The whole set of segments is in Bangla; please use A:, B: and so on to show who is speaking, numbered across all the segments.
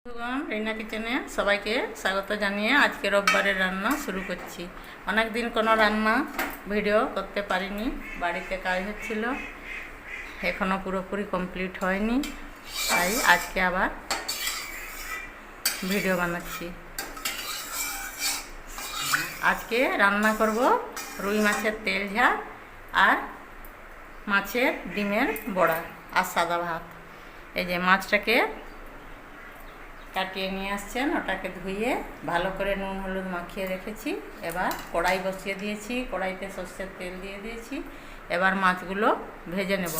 A: বন্ধুগণ, রিনা কিচেনে সবাইকে স্বাগত জানিয়ে আজকে রোববারের রান্না শুরু করছি। অনেক দিন কোনো রান্না ভিডিও করতে পারিনি, বাড়িতে কাজ হচ্ছিল, এখনও পুরোপুরি কমপ্লিট হয়নি, তাই আজকে আবার ভিডিও বানাচ্ছি। আজকে রান্না করব রুই মাছের তেল ঝাল আর মাছের ডিমের বড়া আর সাদা ভাত। এই যে মাছটাকে কাটিয়ে নিয়ে আসছেন, ওটাকে ধুয়ে ভালো করে নুন হলুদ মাখিয়ে রেখেছি। এবার কড়াই বসিয়ে দিয়েছি, কড়াইতে সর্ষের তেল দিয়ে দিয়েছি। এবার মাছগুলো ভেজে নেব।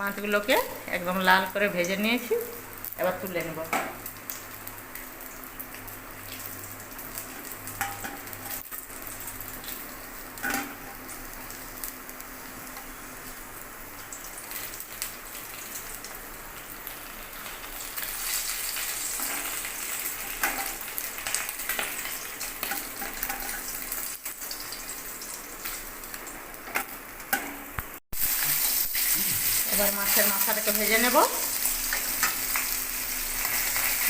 A: মাছগুলোকে একদম লাল করে ভেজে নিয়েছি, এবার তুলে নেব। এবার মাছের মাথাটাকে ভেজে নেব,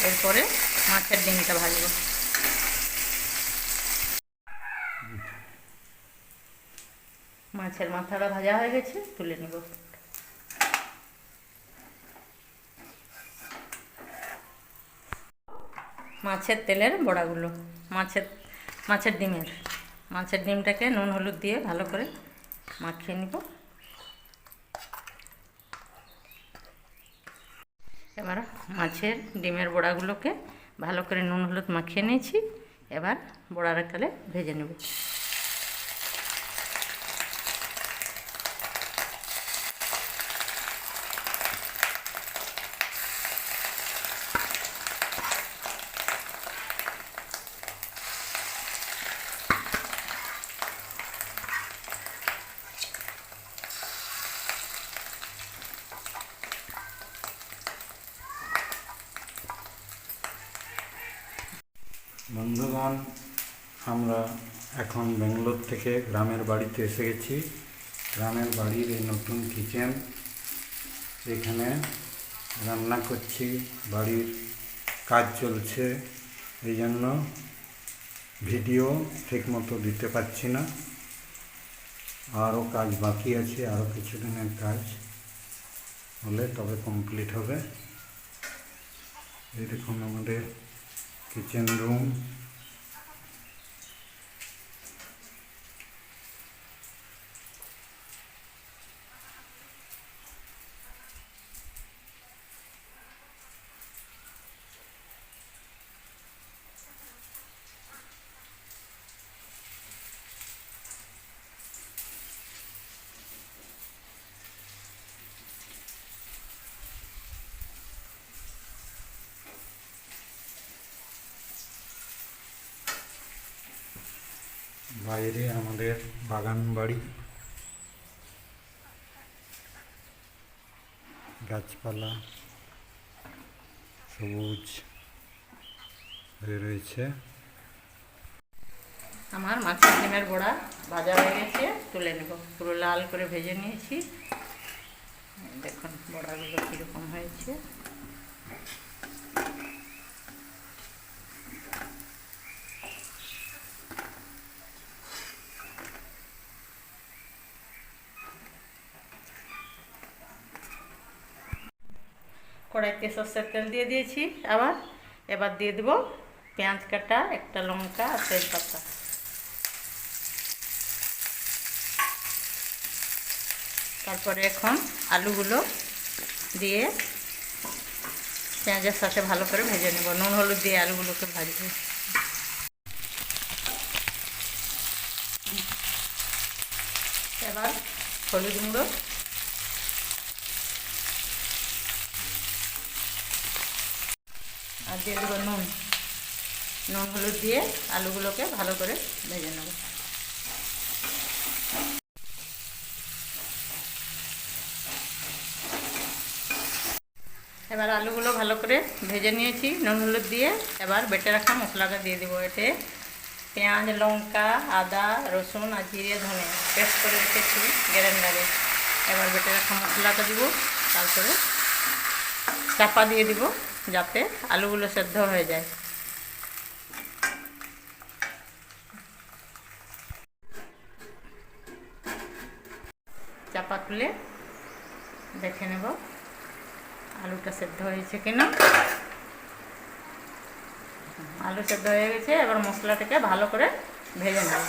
A: এরপরে মাছের ডিমটা ভাজবো। মাছের মাথাটা ভাজা হয়ে গেছে, তুলে নেব। মাছের তেলের বড়াগুলো, মাছের ডিমটাকে নুন হলুদ দিয়ে ভালো করে মাখিয়ে নিব। এবার মাছের ডিমের বড়াগুলোকে ভালো করে নুন হলুদ মাখিয়ে নিয়েছি, এবার বড়ার তেলে ভেজে নেব।
B: বন্ধুগণ, আমরা এখন ব্যাঙ্গালোর থেকে গ্রামের বাড়িতে এসে গেছি। গ্রামের বাড়ির এই নতুন কিচেন, এখানে রান্না করছি, বাড়ির কাজ চলছে, এই জন্য ভিডিও ঠিকমতো দিতে পারছি না। আরও কাজ বাকি আছে, আরও কিছুদিনের কাজ হলে তবে কমপ্লিট হবে। এই দেখুন আমাদের কিচেন রুম। বাইরে আমাদের বাগান বাড়ি, গাছপালা, সবুজ হয়ে রয়েছে।
A: আমার মাছের ডিমের বড়া ভাজা হয়ে গেছে, তুলে নেব। পুরো লাল করে ভেজে নিয়েছি। দেখুন বড়াগুলো কীরকম হয়েছে। কড়াইতে সর্ষের তেল দিয়ে দিয়েছি। এবার দিয়ে দেবো পেঁয়াজ কাটা, একটা লঙ্কা আর তেজপাতা। তারপরে এখন আলুগুলো দিয়ে পেঁয়াজের সাথে ভালো করে ভেজে নেব। নুন হলুদ দিয়ে আলুগুলোকে ভাজবো। এবার হলুদ গুঁড়ো, আর দিয়ে দেবো নুন হলুদ দিয়ে আলুগুলোকে ভালো করে ভেজে নেব। এবার আলুগুলো ভালো করে ভেজে নিয়েছি নুন হলুদ দিয়ে। এবার বেটে রাখা মশলাটা দিয়ে দেবো। এতে পেঁয়াজ, লঙ্কা, আদা, রসুন আর জিরে ধনে পেস্ট করে রেখেছি গ্রাইন্ডারে। এবার বেটে রাখা মশলাটা দিব। তারপরে চাপা দিয়ে দিব যাতে আলুগুলো সেদ্ধ হয়ে যায়। চাপা তুলে দেখে নেব আলুটা সেদ্ধ হয়েছে কিনা। আলু সেদ্ধ হয়ে গেছে। এবার মশলাটাকে ভালো করে ভেজে নেব।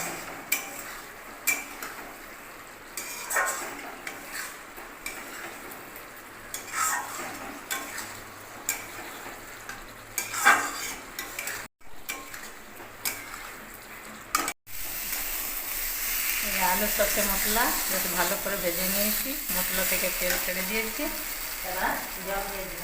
A: আলুর সাথে মশলা বেশ ভালো করে ভেজে নিয়েছি। মশলা থেকে তেল ছেড়ে দিয়েছি। এবার জল দিয়ে দেব।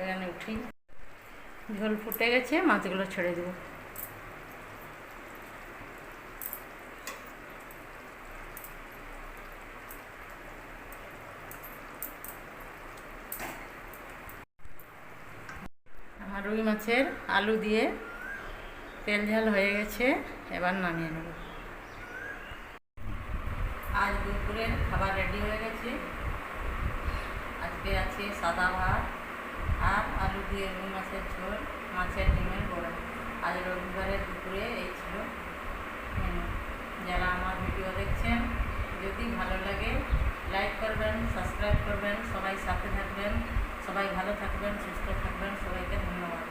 A: এখানে উঠি, ঝোল ফুটে গেছে, মাছগুলো ছেড়ে দেবো। আমার রুই মাছের আলু দিয়ে তেল ঝাল হয়ে গেছে। এবার নামিয়ে নেব। আজ দুপুরের খাবার রেডি হয়ে গেছে। আজকে আছে সাদা ভাত আর আলু দিয়ে রুই মাছের ঝোল, মাছের ডিমের বড়া। আজ রবিবারের দুপুরে এই ছিল মেনু। যারা আমার ভিডিও দেখছেন, যদি ভালো লাগে লাইক করবেন, সাবস্ক্রাইব করবেন, সবাই সাথে থাকবেন। সবাই ভালো থাকবেন, সুস্থ থাকবেন। সবাইকে ধন্যবাদ।